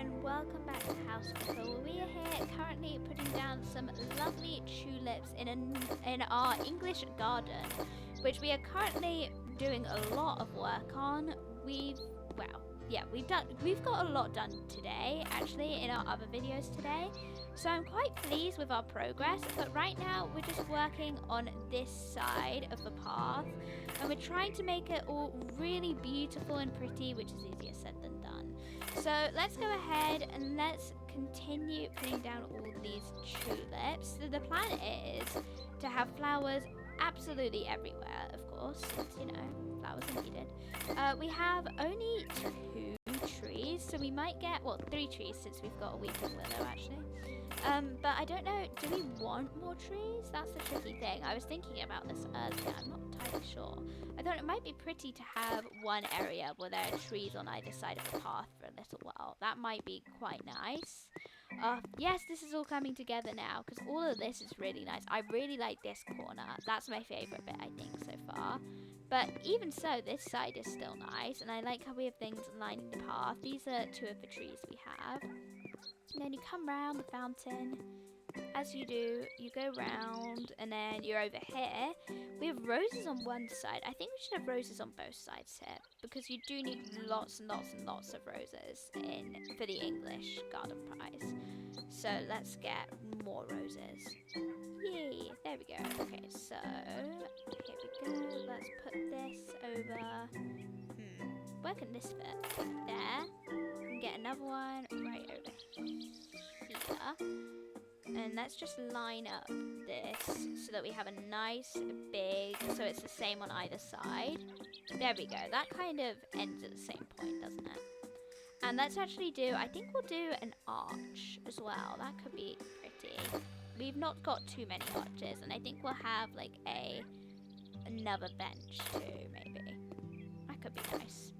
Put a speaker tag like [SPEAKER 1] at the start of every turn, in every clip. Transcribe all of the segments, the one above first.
[SPEAKER 1] and welcome back to House Control. We are here currently putting down some lovely tulips in our English garden, which we are currently doing a lot of work on. We've got a lot done today, actually, in our other videos today. So I'm quite pleased with our progress, but right now we're just working on this side of the path, and we're trying to make it all really beautiful and pretty, which is easier said than done. So let's go ahead and let's continue putting down all these tulips. So the plan is to have flowers absolutely everywhere, of course, since, you know, flowers are needed. We have only 2 trees, so we might get, well, 3 trees since we've got a weeping willow, actually. But I don't know, do we want more trees? That's the tricky thing. I was thinking about this earlier, I'm not entirely sure. I thought it might be pretty to have one area where there are trees on either side of the path for a little while. That might be quite nice. Yes, this is all coming together now, because all of this is really nice. I really like this corner. That's my favourite bit, I think, so far. But even so, this side is still nice, and I like how we have things lining the path. These are 2 of the trees we have. And then you come round the fountain. As you do, you go round, and then you're over here. We have roses on one side. I think we should have roses on both sides here, because you do need lots and lots and lots of roses for the English garden prize. So let's get more roses. Yay, there we go. Okay, so here we go. Let's put this over. Where can this fit? There. And get another one right over here. And let's just line up this so that we have a nice big, so it's the same on either side. There we go. That kind of ends at the same point, doesn't it? And let's actually do, I think we'll do an arch as well. That could be pretty. We've not got too many arches, and I think we'll have like another bench too, maybe. That could be nice.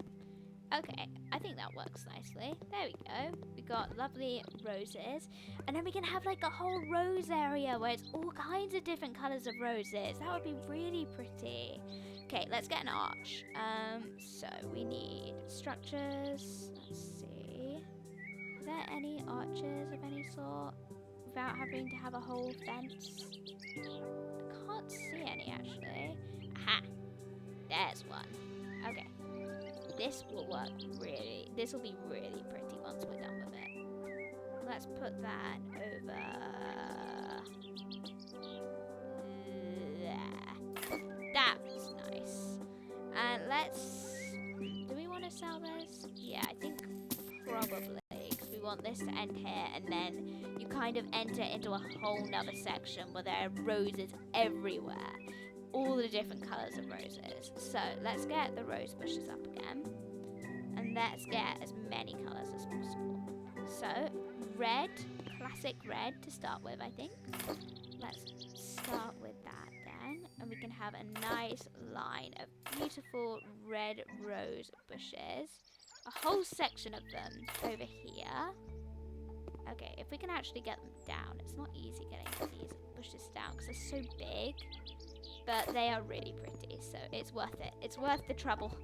[SPEAKER 1] Okay, I think that works nicely. There we go. We got lovely roses. And then we can have like a whole rose area where it's all kinds of different colours of roses. That would be really pretty. Okay, let's get an arch. So we need structures. Let's see. Are there any arches of any sort without having to have a whole fence? I can't see any actually. Aha! There's one. Okay. This will work this will be really pretty once we're done with it. Let's put that over there. That's nice. And let's, do we want to sell this? Yeah, I think probably, because we want this to end here, and then you kind of enter into a whole nother section where there are roses everywhere. All the different colours of roses. So let's get the rose bushes up again, and let's get as many colours as possible. So red, classic red to start with, I think. Let's start with that then, and we can have a nice line of beautiful red rose bushes, a whole section of them over here. Okay, if we can actually get them down. It's not easy getting these bushes down because they're so big. But they are really pretty, so it's worth it. It's worth the trouble.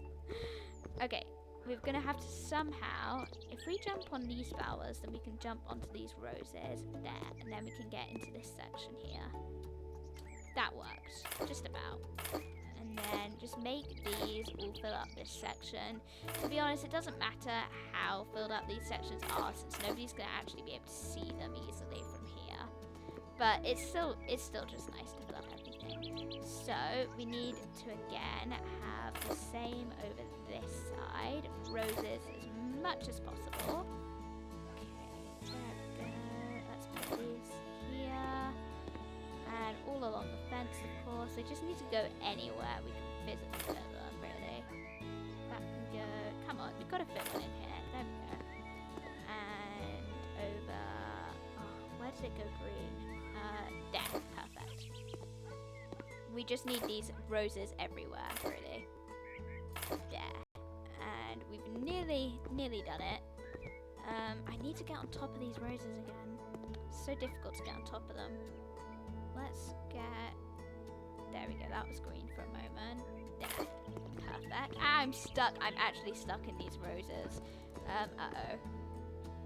[SPEAKER 1] Okay, we're going to have to somehow, if we jump on these flowers, then we can jump onto these roses there, and then we can get into this section here. That works, just about. And then just make these all fill up this section. To be honest, it doesn't matter how filled up these sections are, since nobody's going to actually be able to see them easily from here. But it's still just nice to fill up everything. So we need to again have the same over this side, roses as much as possible. Okay, there we go. Let's put these here, and all along the fence, of course. They just need to go anywhere we can physically fit them, really. That can go. Come on, we've got to fit one in here. There we go. And over. Oh, where did it go green? There, perfect. We just need these roses everywhere, really. There. And we've nearly done it. I need to get on top of these roses again. It's so difficult to get on top of them. Let's get... There we go, that was green for a moment. There. Perfect. I'm stuck. I'm actually stuck in these roses. Uh-oh.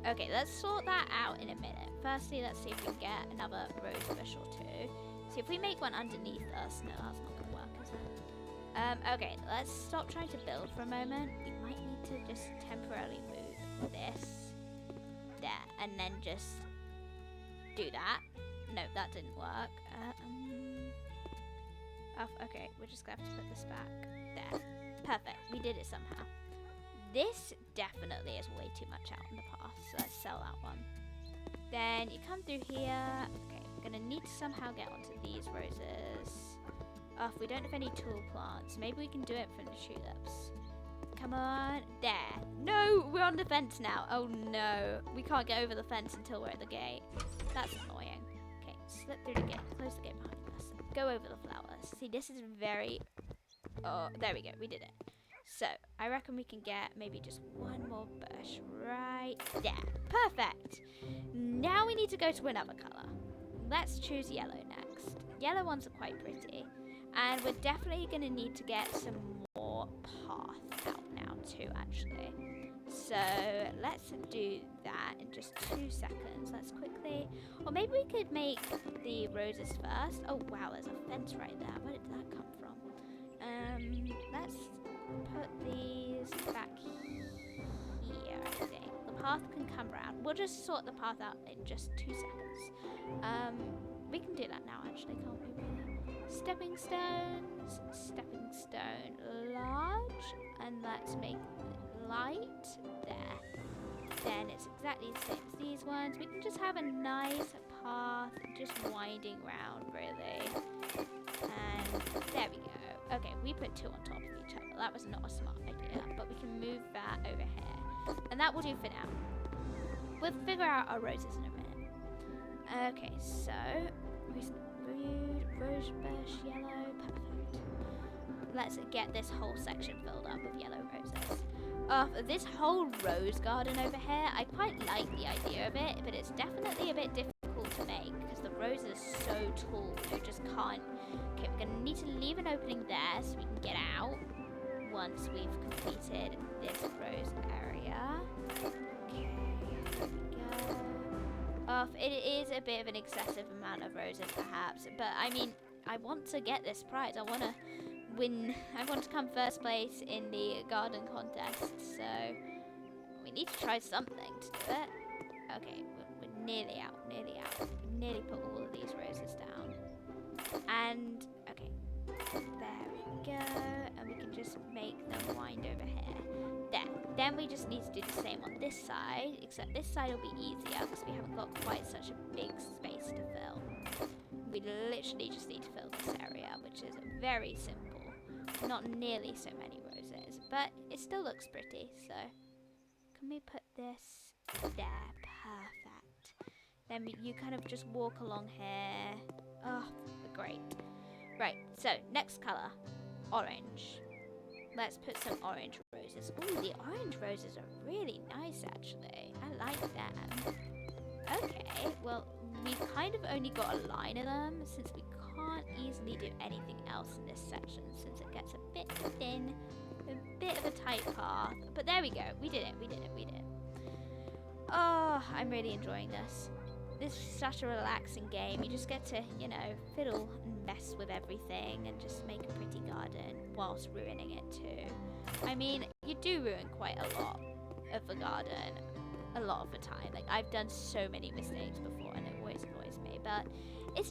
[SPEAKER 1] Okay, let's sort that out in a minute. Firstly, let's see if we can get another rose bush or two. See if we make one underneath us. No, that's not gonna work, is it? Okay, let's stop trying to build for a moment. We might need to just temporarily move this there, and then just do that. No, that didn't work. Okay, we're just gonna have to put this back there. Perfect, we did it somehow. This definitely is way too much out in the path, so let's sell that one. Then you come through here. Okay, we're gonna need to somehow get onto these roses. If we don't have any tool plants, maybe we can do it from the tulips. Come on, there. No, we're on the fence now. Oh no, we can't get over the fence until we're at the gate. That's annoying. Okay, slip through the gate, close the gate behind us. Go over the flowers. See, this is very... Oh, there we go, we did it. So, I reckon we can get maybe just one more bush right there. Perfect! Now we need to go to another colour. Let's choose yellow next. Yellow ones are quite pretty. And we're definitely going to need to get some more path out now too, actually. So, let's do that in just 2 seconds. Let's quickly... Or maybe we could make the roses first. Oh, wow, there's a fence right there. Where did that come from? Let's put these back here, I think. The path can come around. We'll just sort the path out in just 2 seconds. We can do that now, actually, can't we, really? Stepping stones, stepping stone large, and let's make it light there. Then it's exactly the same as these ones. We can just have a nice path, just winding round, really. And there we go. Okay, we put 2 on top of each other. That was not a smart idea, but we can move that over here. And that will do for now. We'll figure out our roses in a minute. Okay, so rose bush, yellow, perfect. Let's get this whole section filled up with yellow roses. This whole rose garden over here, I quite like the idea of it, but it's definitely a bit difficult to make because the roses are so tall, you just can't. Okay, we're gonna need to leave an opening there so we can get out once we've completed this rose area. Okay, there we go. It is a bit of an excessive amount of roses perhaps, but I mean, I want to get this prize. I want to win. I want to come first place in the garden contest, so we need to try something to do it. Okay, we're nearly out, nearly put all of these roses down. And, okay, there we go, and we can just make them wind over here. There. Then we just need to do the same on this side, except this side will be easier because we haven't got quite such a big space to fill. We literally just need to fill this area, which is very simple. Not nearly so many roses, but it still looks pretty, so can we put this there? Perfect. Then you kind of just walk along here. Oh, great. Right, so next colour, orange. Let's put some orange roses. Oh, the orange roses are really nice, actually. I like them. Okay, well, we've kind of only got a line of them since we can't easily do anything else in this section since it gets a bit thin, a bit of a tight path. But there we go. We did it. Oh, I'm really enjoying this. This is such a relaxing game. You just get to, you know, fiddle and mess with everything and just make a pretty garden whilst ruining it too. I mean, you do ruin quite a lot of the garden a lot of the time. Like, I've done so many mistakes before and it always annoys me, but it's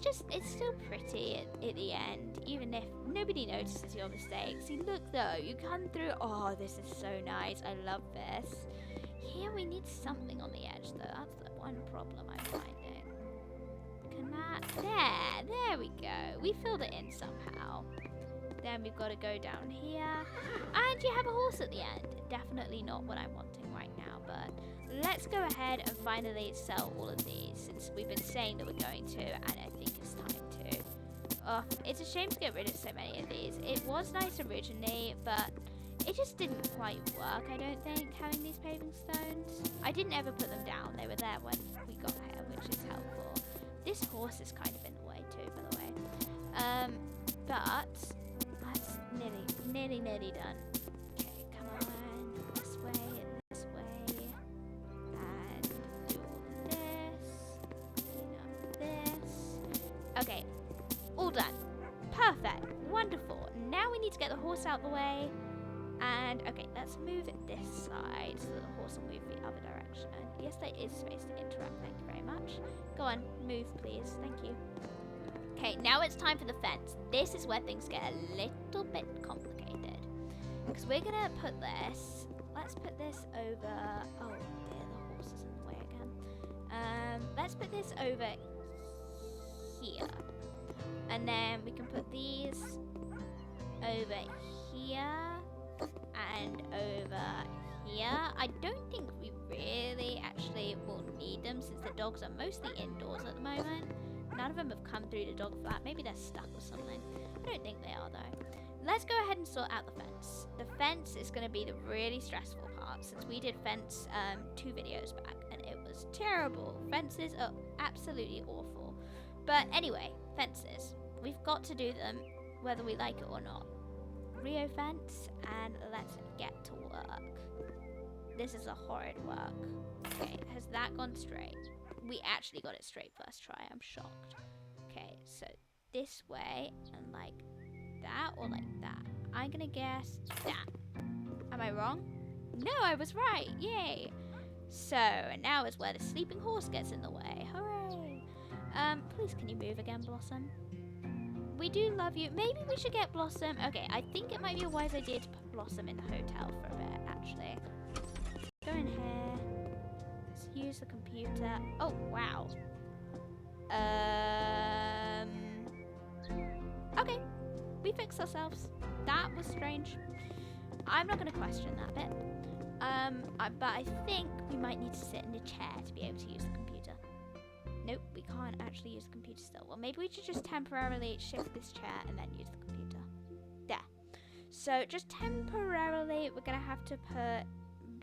[SPEAKER 1] still pretty at the end, even if nobody notices your mistakes. See, look though, you come through. Oh, this is so nice. I love this. Here we need something on the edge though. That's the one problem I'm finding. Can that... There we go. We filled it in somehow. Then we've got to go down here. And you have a horse at the end. Definitely not what I'm wanting right now, but let's go ahead and finally sell all of these since we've been saying that we're going to, and I think it's time to. Oh, it's a shame to get rid of so many of these. It was nice originally, but it just didn't quite work, I don't think, having these paving stones. I didn't ever put them down. They were there when we got here, which is helpful. This horse is kind of in the way too, by the way. But that's nearly done. Okay, come on. This way, and horse out the way. And, okay, let's move it this side so that the horse will move the other direction. Yes, there is space to interact. Thank you very much. Go on, move, please. Thank you. Okay, now it's time for the fence. This is where things get a little bit complicated. Because we're going to put this... Let's put this over... Oh, dear, the horse is in the way again. Let's put this over here. And then we can put these over here. And over here. I don't think we really actually will need them since the dogs are mostly indoors at the moment. None of them have come through the dog flat. Maybe they're stuck or something. I don't think they are though. Let's go ahead and sort out the fence. The fence is going to be the really stressful part since we did fence 2 videos back and it was terrible. Fences are absolutely awful. But anyway, fences. We've got to do them whether we like it or not. Rio fence, and let's get to work. This is a horrid work. Okay, has that gone straight? We actually got it straight first try. I'm shocked. Okay, so this way and like that or like that. I'm gonna guess that. Am I wrong? No, I was right. Yay. So now is where the sleeping horse gets in the way. Hooray. Please can you move again, Blossom? We do love you. Maybe we should get Blossom. Okay, I think it might be a wise idea to put Blossom in the hotel for a bit, actually. Go in here. Let's use the computer. Oh, wow. Okay. We fixed ourselves. That was strange. I'm not going to question that bit. But I think we might need to sit in a chair to be able to use the computer. Nope, we can't actually use the computer still. Well, maybe we should just temporarily shift this chair and then use the computer. There. So, just temporarily, we're going to have to put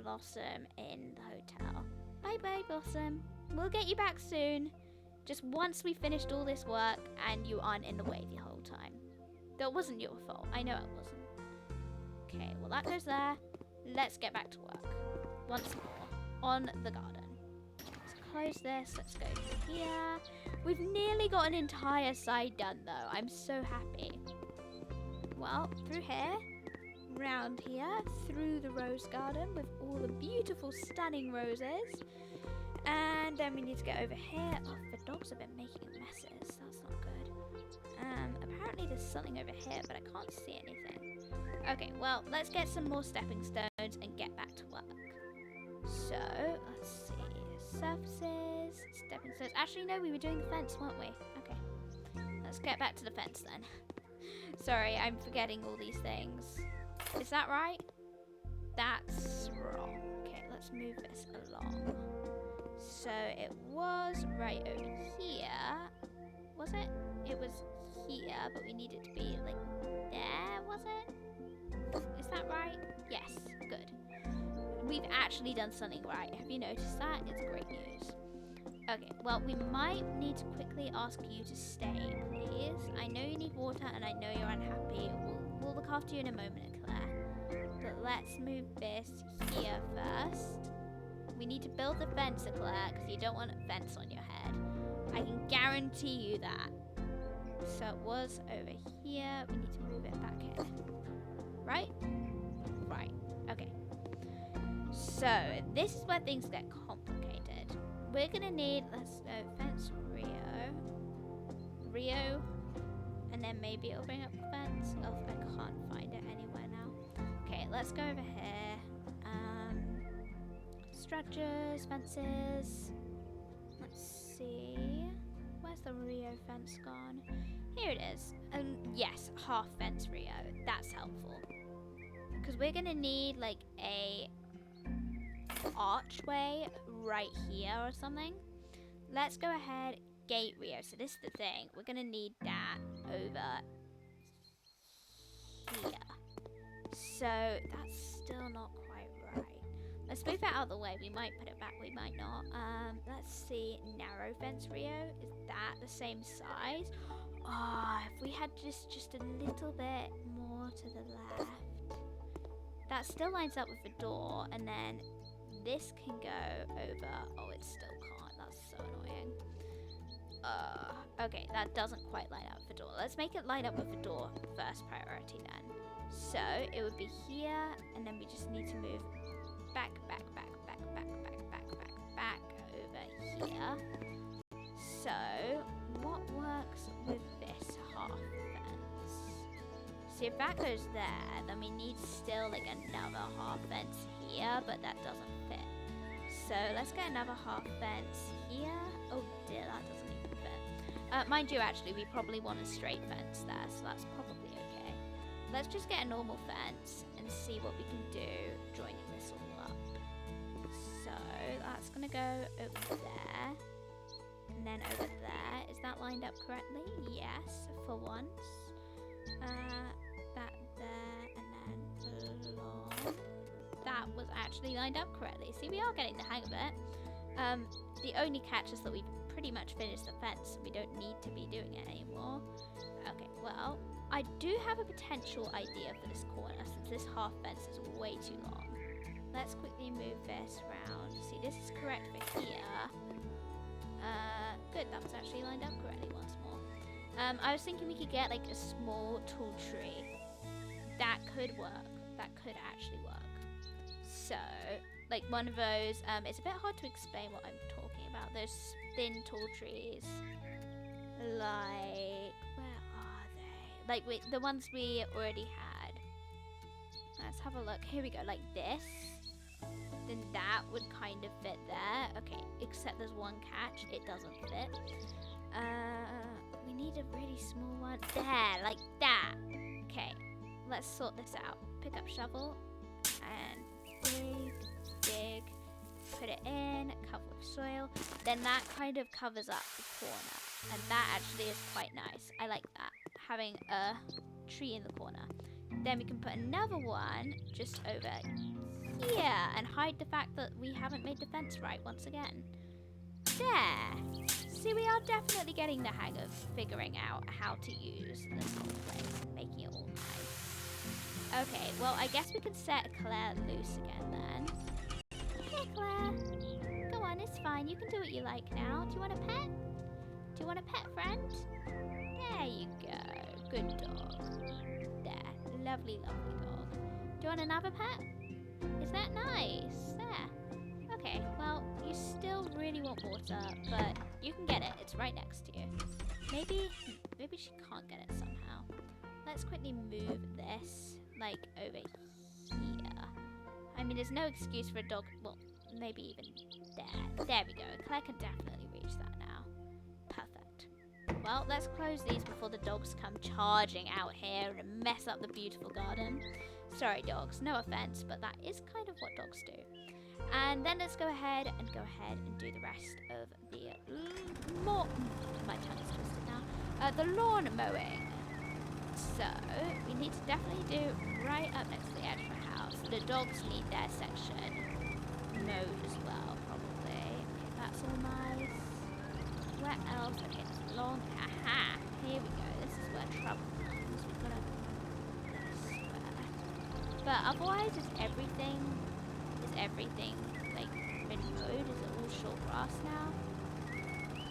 [SPEAKER 1] Blossom in the hotel. Bye-bye, Blossom. We'll get you back soon. Just once we finished all this work and you aren't in the way the whole time. That wasn't your fault. I know it wasn't. Okay, well, that goes there. Let's get back to work. Once more. On the garden. Close this. Let's go through here. We've nearly got an entire side done though. I'm so happy. Well, through here, round here, through the rose garden with all the beautiful, stunning roses. And then we need to get over here. Oh, the dogs have been making messes. That's not good. Apparently there's something over here, but I can't see anything. Okay, well, let's get some more stepping stones and get back to work. So, let's see. Surfaces, stepping stones. Actually, no, we were doing the fence, weren't we? Okay. Let's get back to the fence then. Sorry, I'm forgetting all these things. Is that right? That's wrong. Okay, let's move this along. So it was right over here. Was it? It was here, but we need it to be like there, was it? Is that right? Yes, good. We've actually done something right. Have you noticed that? It's great news. Okay, well, we might need to quickly ask you to stay, please. I know you need water and I know you're unhappy. We'll look after you in a moment, Claire. But let's move this here first. We need to build the fence, Claire, because you don't want a fence on your head. I can guarantee you that. So it was over here. We need to move it back here. Right? Right. Okay. So, this is where things get complicated. We're going to need, let's go, fence Rio. And then maybe it'll bring up the fence. Oh, I can't find it anywhere now. Okay, let's go over here. Structures, fences. Let's see. Where's the Rio fence gone? Here it is. Yes, half fence Rio. That's helpful. Because we're going to need like a archway right here or something. Let's go ahead, gate Rio. So this is the thing. We're going to need that over here. So that's still not quite right. Let's move that out of the way. We might put it back, we might not. Let's see. Narrow fence Rio. Is that the same size? Oh, if we had just a little bit more to the left. That still lines up with the door, and then this can go over. Oh, it still can't. That's so annoying. Okay, that doesn't quite line up with the door. Let's make it line up with the door first priority then. So it would be here, and then we just need to move back over here. So what works with this half fence? See, if that goes there, then we need still like another half fence here, but that doesn't fit. So let's get another half fence here. Oh dear, that doesn't even fit. Mind you, actually, we probably want a straight fence there, so that's probably okay. Let's just get a normal fence and see what we can do joining this all up. So that's gonna go over there, and then over there. Is that lined up correctly? Yes, for once. That there, and then along. That was actually lined up correctly. See, we are getting the hang of it. The only catch is that we've pretty much finished the fence, and we don't need to be doing it anymore. Okay, well, I do have a potential idea for this corner, since this half fence is way too long. Let's quickly move this around. See, this is correct for here. Good, that was actually lined up correctly once more. I was thinking we could get like a small tall tree. That could work. That could actually work. So, like one of those, it's a bit hard to explain what I'm talking about. Those thin tall trees. Like, where are they? Like the ones we already had. Let's have a look. Here we go, like this. Then that would kind of fit there. Okay, except there's one catch. It doesn't fit. We need a really small one. There, like that. Okay, let's sort this out. Pick up shovel and dig, put it in, cover with soil. Then that kind of covers up the corner. And that actually is quite nice. I like that, having a tree in the corner. Then we can put another one just over here and hide the fact that we haven't made the fence right once again. There. See, we are definitely getting the hang of figuring out how to use this whole place and making it all nice. Okay, well, I guess we can set Claire loose again then. Hey, Claire. Go on, it's fine. You can do what you like now. Do you want a pet? Do you want a pet friend? There you go. Good dog. There. Lovely, lovely dog. Do you want another pet? Is that nice? There. Okay, well, you still really want water, but you can get it. It's right next to you. Maybe she can't get it somehow. Let's quickly move this, like, over here. I mean, there's no excuse for a dog. Well, maybe even there. There we go. Claire can definitely reach that now. Perfect. Well, let's close these before the dogs come charging out here and mess up the beautiful garden. Sorry, dogs. No offense, but that is kind of what dogs do. And then let's go ahead and do the rest of the my tongue is twisted now. The lawn mowing. So we need to definitely do right up next to the edge of the house. The dogs need their section mowed as well, probably. Okay, that's all nice. Where else? Okay, it's long. Aha! Here we go. This is where trouble comes. We've got to this way. But otherwise, is everything like been mowed? Is it all short grass now?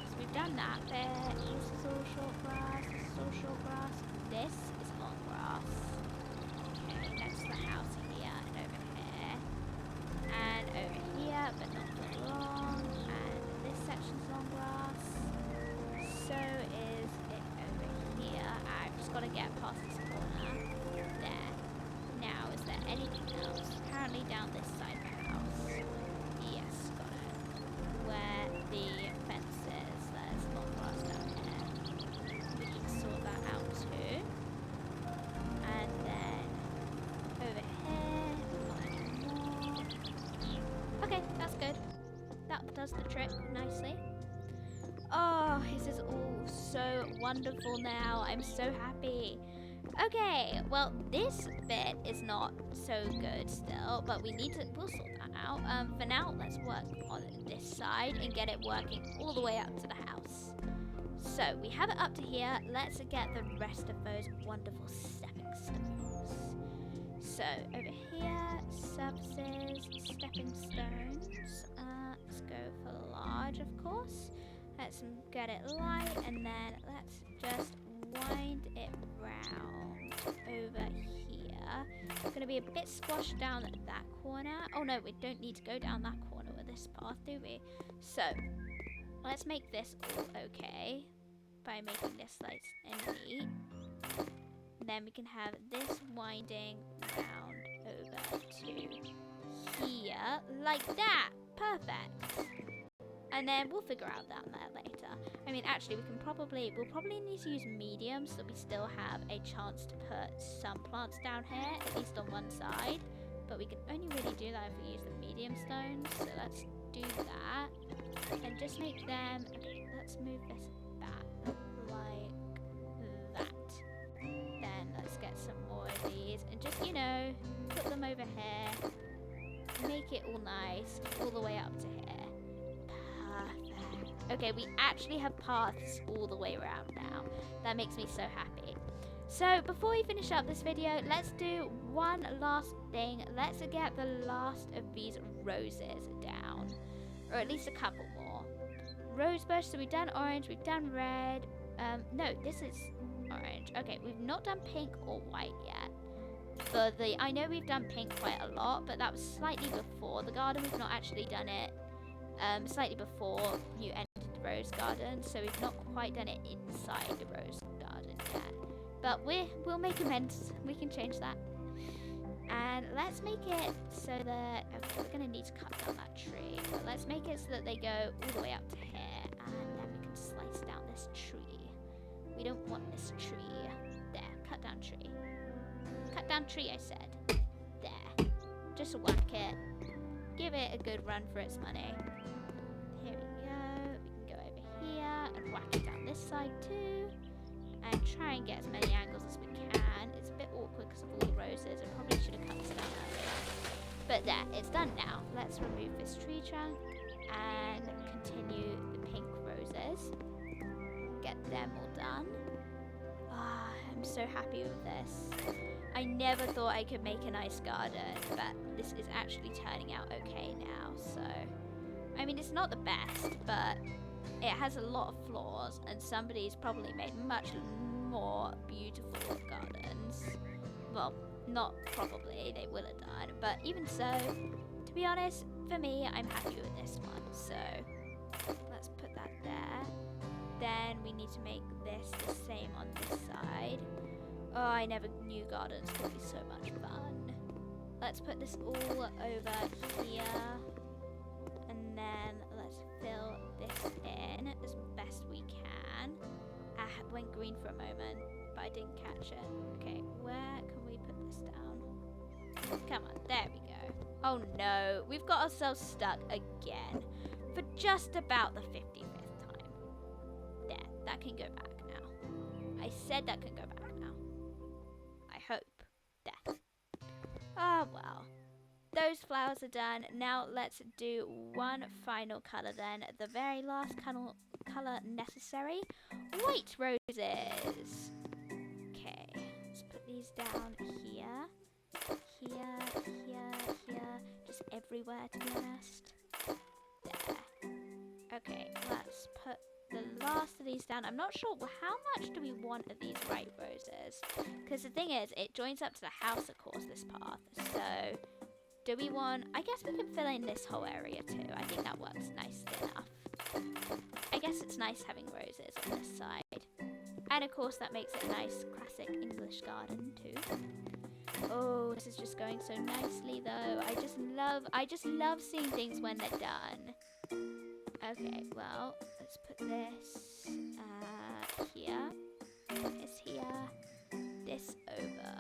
[SPEAKER 1] So we've done that bit. This is all short grass. This is all short grass. This is long grass. Okay, next to the house here and over here. And over here, but not for long. And this section's long grass. So is it over here. I've just got to get past this corner. There. Now, is there anything else? Apparently down this side of the house. Yes, got it. Where the fence is, there's long grass down here. We need to sort that out too. And then over here, not anymore. Okay, that's good. That does the trick nicely. Oh, this is all so wonderful now. I'm so happy. Okay, well, this bit is not so good still, but we'll sort that out. For now, let's work on this side and get it working all the way up to the house. So, we have it up to here. Let's get the rest of those wonderful stepping stones. So, over here, surfaces, stepping stones. Let's go for large, of course. Let's get it light, and then let's just wind it round over here. It's going to be a bit squashed down that corner. Oh no, we don't need to go down that corner with this path, do we? So, let's make this all okay by making this nice and neat. And then we can have this winding round over to here, like that. Perfect. And then we'll figure out down there later. I mean, actually, we'll probably need to use medium so that we still have a chance to put some plants down here, at least on one side. But we can only really do that if we use the medium stones. So let's do that. And just make them... Let's move this back like that. Then let's get some more of these. And just, you know, put them over here. Make it all nice, all the way up to here. Perfect. Okay, we actually have paths all the way around now. That makes me so happy. So before we finish up this video, let's do one last thing. Let's get the last of these roses down, or at least a couple more. Rosebush, so we've done orange, we've done red. No, this is orange. Okay, we've not done pink or white yet. I know we've done pink quite a lot, but that was slightly before the garden. We've not actually done it slightly before you entered the rose garden, so we've not quite done it inside the rose garden yet. But we'll make amends. We can change that. And let's make it so that... Okay, we're going to need to cut down that tree. But let's make it so that they go all the way up to here. And then we can slice down this tree. We don't want this tree. There, cut down tree. Cut down tree, I said. There. Just whack it. Give it a good run for its money. Here we go. We can go over here and whack it down this side too. And try and get as many angles as we can. It's a bit awkward because of all the roses. I probably should have cut this down earlier. But there, it's done now. Let's remove this tree trunk and continue the pink roses. Get them all done. Ah, I'm so happy with this. I never thought I could make a nice garden, but this is actually turning out okay now, so... I mean, it's not the best, but it has a lot of flaws, and somebody's probably made much more beautiful gardens. Well, not probably, they will have done, but even so, to be honest, for me, I'm happy with this one, so... Let's put that there. Then we need to make this the same on this side. Oh, I never knew gardens could be so much fun. Let's put this all over here. And then let's fill this in as best we can. Ah, it went green for a moment, but I didn't catch it. Okay, where can we put this down? Come on, there we go. Oh no, we've got ourselves stuck again. For just about the 55th time. There, that can go back now. I said that can go back now. I hope. There. Oh well. Those flowers are done. Now let's do one final colour then. The very last colour necessary. White roses. Okay. Let's put these down here. Here, here, here. Just everywhere, to be honest. There. Okay, let's put the last of these down. I'm not sure, how much do we want of these white roses? Because the thing is, it joins up to the house, of course, this path. So, do we want... I guess we can fill in this whole area too. I think that works nicely enough. I guess it's nice having roses on this side. And of course, that makes it a nice, classic English garden too. Oh, this is just going so nicely though. I just love seeing things when they're done. Okay, well, let's put this here, this here, this over,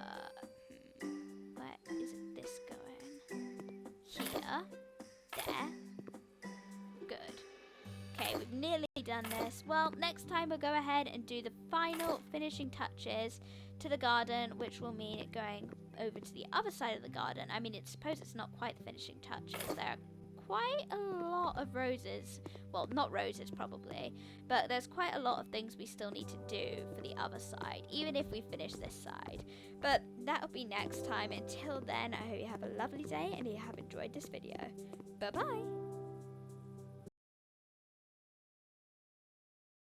[SPEAKER 1] where is this going? Here, there, good. Okay, we've nearly done this. Well, next time we'll go ahead and do the final finishing touches to the garden, which will mean it going over to the other side of the garden. I mean, suppose it's not quite the finishing touches. There are quite a lot of roses. Well, not roses probably, but there's quite a lot of things we still need to do for the other side, even if we finish this side. But that'll be next time. Until then, I hope you have a lovely day and you have enjoyed this video. Bye-bye!